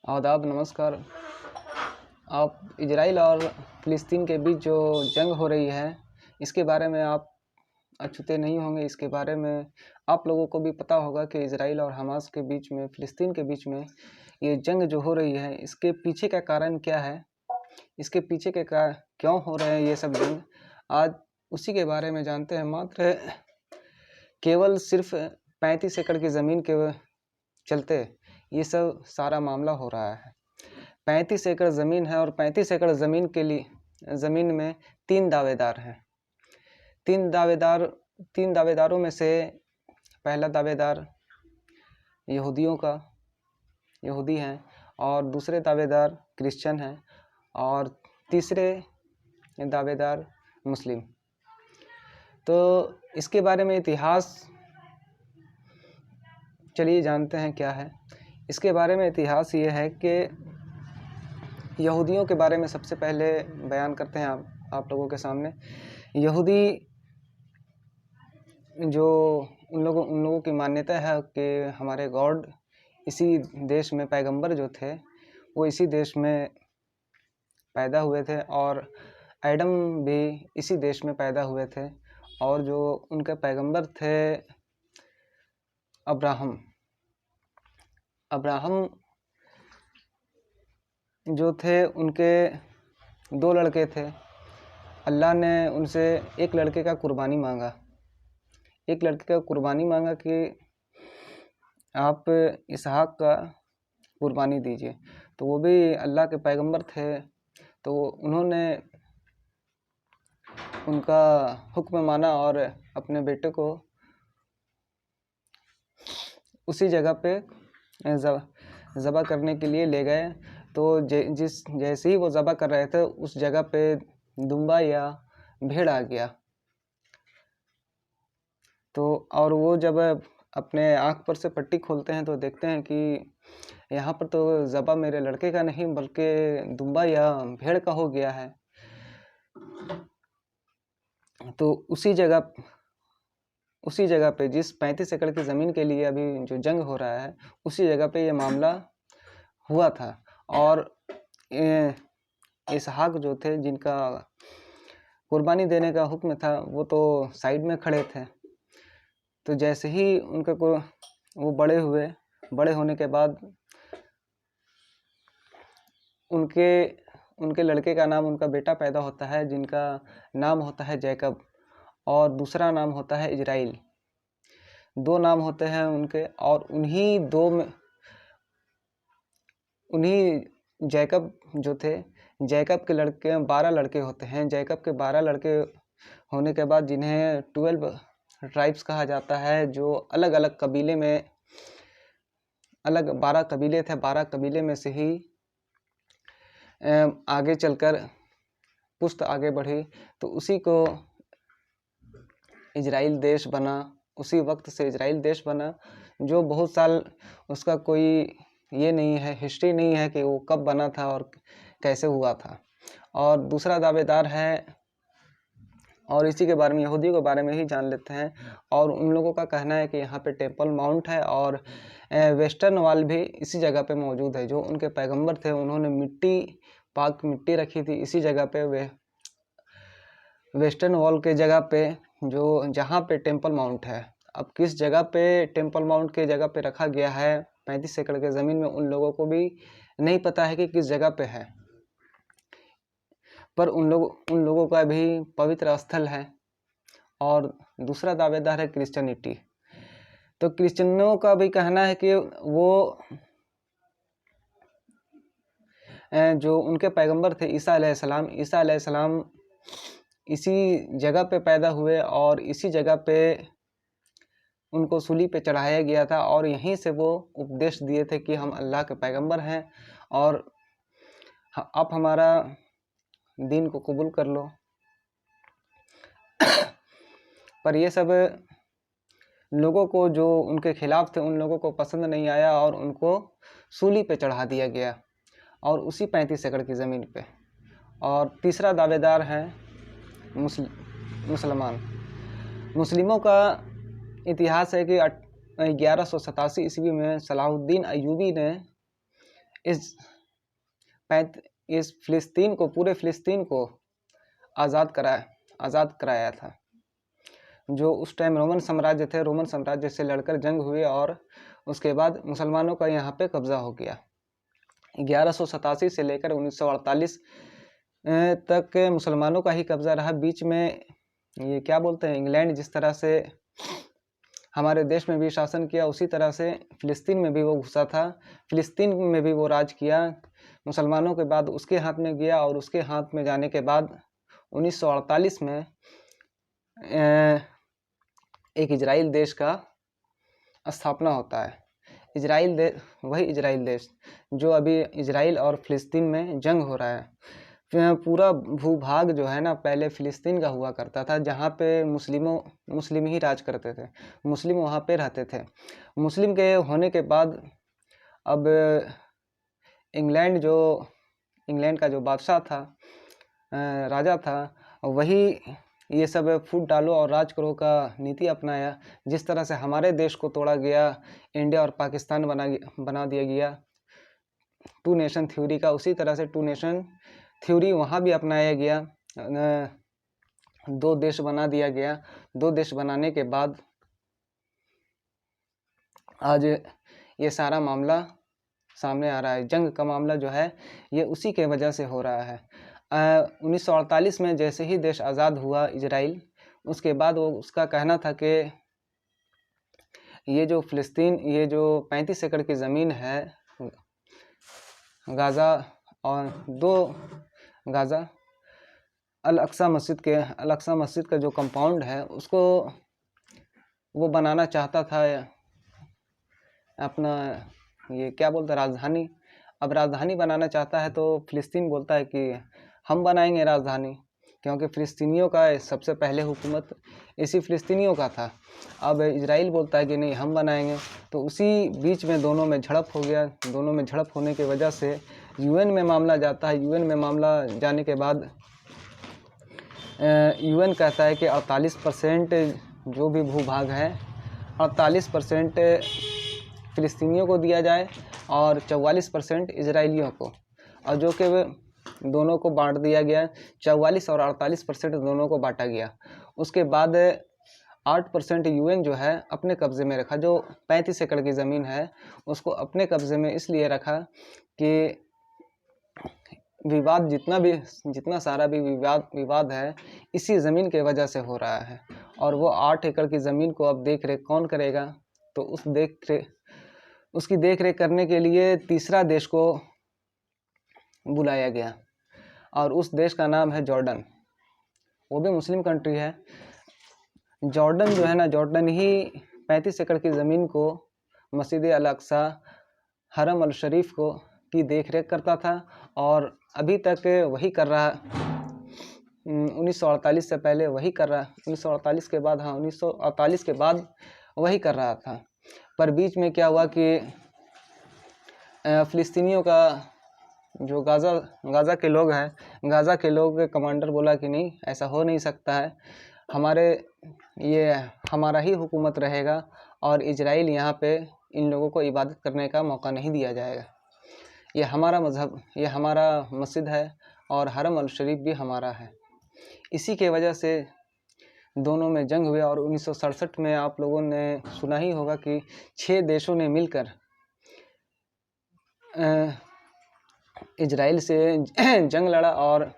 आदाब, नमस्कार। आप इजराइल और फ़िलिस्तीन के बीच जो जंग हो रही है, इसके बारे में आप अछूते नहीं होंगे। इसके बारे में आप लोगों को भी पता होगा कि इजराइल और हमास के बीच में, फ़िलिस्तीन के बीच में ये जंग जो हो रही है, इसके पीछे का कारण क्या है? इसके पीछे के क्यों हो रहे हैं ये सब जंग? आज उसी के बारे में जानते हैं। मात्र केवल सिर्फ 35 एकड़ की ज़मीन के चलते ये सब सारा मामला हो रहा है। 35 एकड़ ज़मीन है और 35 एकड़ ज़मीन के लिए ज़मीन में 3 दावेदार हैं। 3 दावेदारों में से पहला दावेदार यहूदी हैं और दूसरे दावेदार क्रिश्चियन हैं और तीसरे दावेदार मुस्लिम। तो इसके बारे में इतिहास चलिए जानते हैं क्या है। इसके बारे में इतिहास ये है कि यहूदियों के बारे में सबसे पहले बयान करते हैं आप लोगों के सामने। यहूदी जो उन लोगों की मान्यता है कि हमारे गॉड इसी देश में, पैगंबर जो थे वो इसी देश में पैदा हुए थे और एडम भी इसी देश में पैदा हुए थे। और जो उनके पैगंबर थे अब्राहम जो थे, उनके 2 लड़के थे। अल्लाह ने उनसे एक लड़के का कुर्बानी मांगा कि आप इसहाक का कुर्बानी दीजिए। तो वो भी अल्लाह के पैगंबर थे, तो उन्होंने उनका हुक्म माना और अपने बेटे को उसी जगह पे ज़बह करने के लिए ले गए। तो जैसे ही वो ज़बह कर रहे थे, उस जगह पे दुम्बा या भेड़ आ गया। तो और वो जब अपने आँख पर से पट्टी खोलते हैं तो देखते हैं कि यहाँ पर तो ज़बह मेरे लड़के का नहीं बल्कि दुम्बा या भेड़ का हो गया है। तो उसी जगह पे जिस 35 एकड़ की ज़मीन के लिए अभी जो जंग हो रहा है, उसी जगह पे ये मामला हुआ था। और इसहाक जो थे, जिनका कुर्बानी देने का हुक्म था, वो तो साइड में खड़े थे। तो जैसे ही वो बड़े होने के बाद उनके लड़के का नाम, उनका बेटा पैदा होता है जिनका नाम होता है जैकब और दूसरा नाम होता है इजराइल। 2 नाम होते हैं उनके और उन्हीं जैकब जो थे, जैकब के 12 लड़के होते हैं। जैकब के 12 लड़के होने के बाद जिन्हें 12 ट्राइब्स कहा जाता है, जो अलग अलग कबीले में 12 कबीले थे। 12 कबीले में से ही आगे चलकर पुश्त आगे बढ़ी, तो उसी को इजराइल देश बना। उसी वक्त से इजराइल देश बना, जो बहुत साल उसका कोई ये नहीं है, हिस्ट्री नहीं है कि वो कब बना था और कैसे हुआ था। और दूसरा दावेदार है, और इसी के बारे में, यहूदियों के बारे में ही जान लेते हैं। और उन लोगों का कहना है कि यहाँ पे टेम्पल माउंट है और वेस्टर्न वॉल भी इसी जगह पे मौजूद है। जो उनके पैगंबर थे, उन्होंने पाक मिट्टी रखी थी इसी जगह पे, वेस्टर्न वॉल के जगह पे, जहाँ पे टेम्पल माउंट है। अब किस जगह पे टेम्पल माउंट के जगह पे रखा गया है 35 एकड़ के ज़मीन में, उन लोगों को भी नहीं पता है कि किस जगह पे है, पर उन लोगों का भी पवित्र स्थल है। और दूसरा दावेदार है क्रिश्चियनिटी। तो क्रिश्चियनों का भी कहना है कि वो जो उनके पैगंबर थे ईसा अलैहिस्सलाम इसी जगह पे पैदा हुए और इसी जगह पे उनको सूली पे चढ़ाया गया था। और यहीं से वो उपदेश दिए थे कि हम अल्लाह के पैगंबर हैं और आप हमारा दीन को कबूल कर लो। पर ये सब लोगों को, जो उनके खिलाफ थे, उन लोगों को पसंद नहीं आया और उनको सूली पे चढ़ा दिया गया, और उसी 35 एकड़ की ज़मीन पे। और तीसरा दावेदार है मुसलमान। मुस्लिमों का इतिहास है कि 1187 ईस्वी में सलाहुद्दीन अय्यूबी ने इस इस फ़िलिस्तीन को, पूरे फ़िलिस्तीन को आज़ाद कराया था। जो उस टाइम रोमन साम्राज्य थे, रोमन साम्राज्य से लड़कर जंग हुई और उसके बाद मुसलमानों का यहाँ पे कब्ज़ा हो गया। 1187 से लेकर 1948 तक मुसलमानों का ही कब्ज़ा रहा। बीच में ये क्या बोलते हैं, इंग्लैंड जिस तरह से हमारे देश में भी शासन किया, उसी तरह से फ़िलिस्तीन में भी वो घुसा था, फ़िलिस्तीन में भी वो राज किया। मुसलमानों के बाद उसके हाथ में गया और उसके हाथ में जाने के बाद 1948 में एक इजराइल देश का स्थापना होता है। वही इजराइल देश जो अभी इजराइल और फ़िलिस्तीन में जंग हो रहा है। पूरा भूभाग जो है ना, पहले फ़िलिस्तीन का हुआ करता था, जहाँ पे मुस्लिम ही राज करते थे, मुस्लिम वहाँ पे रहते थे। मुस्लिम के होने के बाद अब इंग्लैंड का जो बादशाह था, राजा था, वही ये सब फूट डालो और राज करो का नीति अपनाया। जिस तरह से हमारे देश को तोड़ा गया, इंडिया और पाकिस्तान बना दिया गया 2 नेशन थ्योरी का, उसी तरह से 2 नेशन थ्योरी वहाँ भी अपनाया गया। 2 देश बना दिया गया। 2 देश बनाने के बाद आज ये सारा मामला सामने आ रहा है। जंग का मामला जो है ये उसी के वजह से हो रहा है। 1948 में जैसे ही देश आज़ाद हुआ इजराइल, उसके बाद वो उसका कहना था कि ये जो फ़िलिस्तीन, ये जो 35 एकड़ की ज़मीन है गाज़ा और 2 गाज़ा अल अक्सा मस्जिद का जो कंपाउंड है, उसको वो बनाना चाहता था अपना, ये क्या बोलते हैं, राजधानी। अब राजधानी बनाना चाहता है तो फ़िलिस्तीन बोलता है कि हम बनाएंगे राजधानी, क्योंकि फ़िलिस्तीनियों का सबसे पहले हुकूमत इसी फ़िलिस्तीनियों का था। अब इजराइल बोलता है कि नहीं हम बनाएंगे, तो उसी बीच में दोनों में झड़प हो गया। दोनों में झड़प होने की वजह से यूएन में मामला जाता है। यूएन में मामला जाने के बाद यूएन कहता है कि 48% जो भी भूभाग है 48% फ़िलिस्तीनियों को दिया जाए और 44% इजराइलियों को, और जो कि दोनों को बांट दिया गया। 44 और 48% दोनों को बांटा गया। उसके बाद 8% यूएन जो है अपने कब्ज़े में रखा। जो 35 एकड़ की ज़मीन है उसको अपने कब्ज़े में इसलिए रखा कि विवाद जितना सारा भी विवाद है इसी ज़मीन के वजह से हो रहा है। और वो 8 एकड़ की ज़मीन को अब देख रेख कौन करेगा, तो उसकी देख रेख करने के लिए तीसरा देश को बुलाया गया, और उस देश का नाम है जॉर्डन। वो भी मुस्लिम कंट्री है। जॉर्डन जो है ना, जॉर्डन ही 35 एकड़ की ज़मीन को, मस्जिद अल अक्सा, हरम अल शरीफ को की देख रेख करता था, और अभी तक वही कर रहा। 1948 से पहले वही कर रहा, 1948 के बाद, हाँ 1948 के बाद वही कर रहा था। पर बीच में क्या हुआ कि फ़िलिस्तीनियों का जो गाज़ा के लोग हैं, गाज़ा के लोग कमांडर बोला कि नहीं ऐसा हो नहीं सकता है, हमारा ही हुकूमत रहेगा और इजराइल यहाँ पे इन लोगों को इबादत करने का मौका नहीं दिया जाएगा। ये हमारा मज़हब, ये हमारा मस्जिद है और हरम अल शरीफ भी हमारा है। इसी के वजह से दोनों में जंग हुआ। और 1967 में आप लोगों ने सुना ही होगा कि 6 देशों ने मिलकर इजराइल से जंग लड़ा और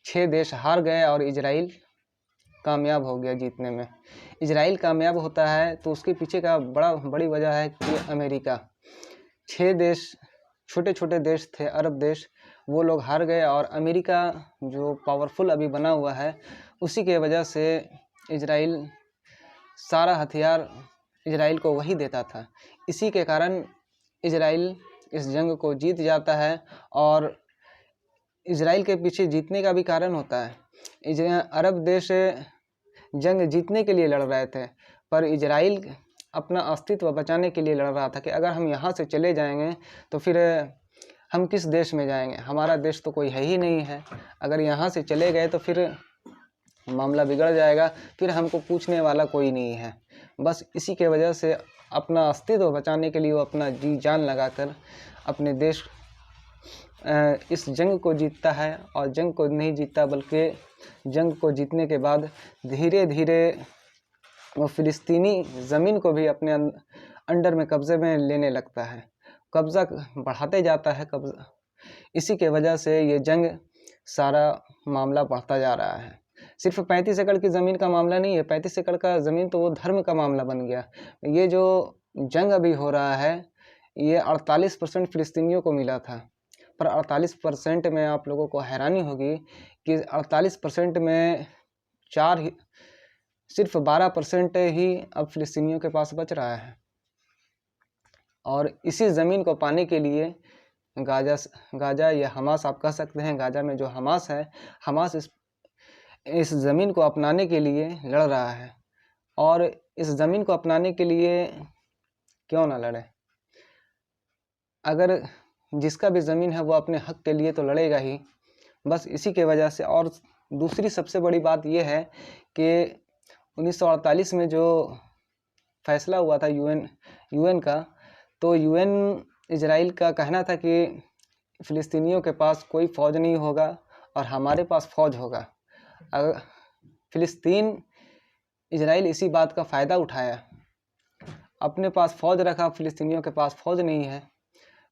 6 देश हार गए और इजराइल कामयाब हो गया जीतने में। इजराइल कामयाब होता है तो उसके पीछे का बड़ी वजह है कि अमेरिका। 6 देश छोटे छोटे देश थे, अरब देश, वो लोग हार गए और अमेरिका जो पावरफुल अभी बना हुआ है, उसी के वजह से इजराइल सारा हथियार इजराइल को वही देता था। इसी के कारण इजराइल इस जंग को जीत जाता है। और इजराइल के पीछे जीतने का भी कारण होता है, अरब देश जंग जीतने के लिए लड़ रहे थे, पर इजराइल अपना अस्तित्व बचाने के लिए लड़ रहा था कि अगर हम यहाँ से चले जाएंगे तो फिर हम किस देश में जाएंगे, हमारा देश तो कोई है ही नहीं है। अगर यहाँ से चले गए तो फिर मामला बिगड़ जाएगा, फिर हमको पूछने वाला कोई नहीं है। बस इसी के वजह से अपना अस्तित्व बचाने के लिए वो अपना जी जान लगाकर अपने देश इस जंग को जीतता है, और जंग को नहीं जीतता बल्कि जंग को जीतने के बाद धीरे धीरे वो फ़िलिस्तीनी ज़मीन को भी अपने अंडर में कब्ज़े में लेने लगता है, कब्ज़ा बढ़ाते जाता है कब्ज़ा। इसी के वजह से ये जंग सारा मामला बढ़ता जा रहा है। सिर्फ 35 एकड़ की ज़मीन का मामला नहीं है, 35 एकड़ का ज़मीन तो वो धर्म का मामला बन गया। ये जो जंग अभी हो रहा है, ये 48% फ़िलिस्तीनियों को मिला था, पर 48% में आप लोगों को हैरानी होगी कि 48% में सिर्फ 12% ही अब फ़िलिस्तीनियों के पास बच रहा है। और इसी ज़मीन को पाने के लिए गाज़ा या हमास आप कह सकते हैं, गाज़ा में जो हमास है, हमास इस ज़मीन को अपनाने के लिए लड़ रहा है। और इस ज़मीन को अपनाने के लिए क्यों ना लड़े, अगर जिसका भी ज़मीन है वो अपने हक़ के लिए तो लड़ेगा ही। बस इसी के वजह से। और दूसरी सबसे बड़ी बात ये है कि 1948 में जो फैसला हुआ था यूएन का, तो यूएन इजराइल का कहना था कि फ़िलिस्तीनियों के पास कोई फ़ौज नहीं होगा और हमारे पास फ़ौज होगा। अगर फ़िलिस्तीन इजराइल इसी बात का फ़ायदा उठाया, अपने पास फ़ौज रखा, फ़िलिस्तीनियों के पास फ़ौज नहीं है,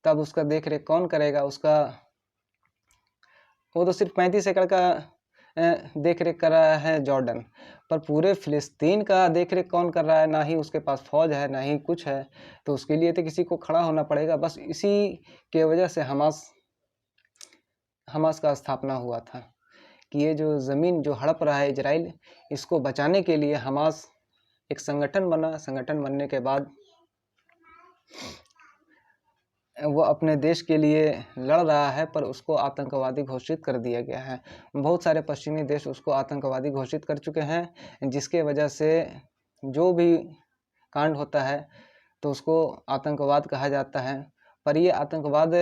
तब उसका देख रेख कौन करेगा? वो तो सिर्फ 35 एकड़ का देख रेख कर रहा है जॉर्डन, पर पूरे फ़िलिस्तीन का देख रेख कौन कर रहा है? ना ही उसके पास फ़ौज है, ना ही कुछ है। तो उसके लिए तो किसी को खड़ा होना पड़ेगा। बस इसी के वजह से हमास का स्थापना हुआ था कि ये जो ज़मीन जो हड़प रहा है इजराइल, इसको बचाने के लिए हमास एक संगठन बना। संगठन बनने के बाद वो अपने देश के लिए लड़ रहा है, पर उसको आतंकवादी घोषित कर दिया गया है। बहुत सारे पश्चिमी देश उसको आतंकवादी घोषित कर चुके हैं, जिसके वजह से जो भी कांड होता है तो उसको आतंकवाद कहा जाता है। पर ये आतंकवाद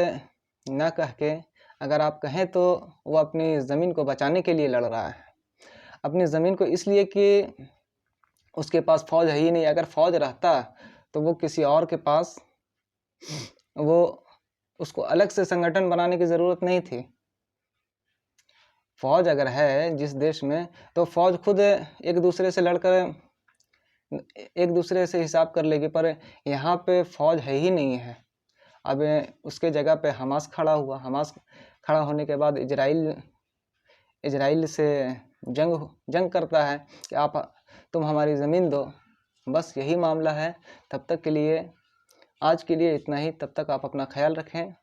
ना कह के, अगर आप कहें तो वो अपनी ज़मीन को बचाने के लिए लड़ रहा है। अपनी ज़मीन को इसलिए कि उसके पास फ़ौज है ही नहीं। अगर फ़ौज रहता तो वो किसी और के पास उसको अलग से संगठन बनाने की ज़रूरत नहीं थी। फ़ौज अगर है जिस देश में, तो फ़ौज खुद एक दूसरे से लड़कर एक दूसरे से हिसाब कर लेगी, पर यहाँ पे फ़ौज है ही नहीं है। अब उसके जगह पे हमास खड़ा हुआ। हमास खड़ा होने के बाद इजराइल से जंग करता है कि तुम हमारी ज़मीन दो। बस यही मामला है। तब तक के लिए, आज के लिए इतना ही। तब तक आप अपना ख्याल रखें।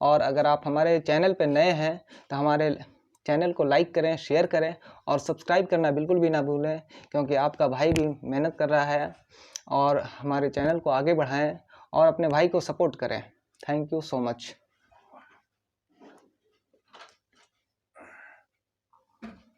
और अगर आप हमारे चैनल पे नए हैं तो हमारे चैनल को लाइक करें, शेयर करें और सब्सक्राइब करना बिल्कुल भी ना भूलें, क्योंकि आपका भाई भी मेहनत कर रहा है। और हमारे चैनल को आगे बढ़ाएं और अपने भाई को सपोर्ट करें। Thank you so much.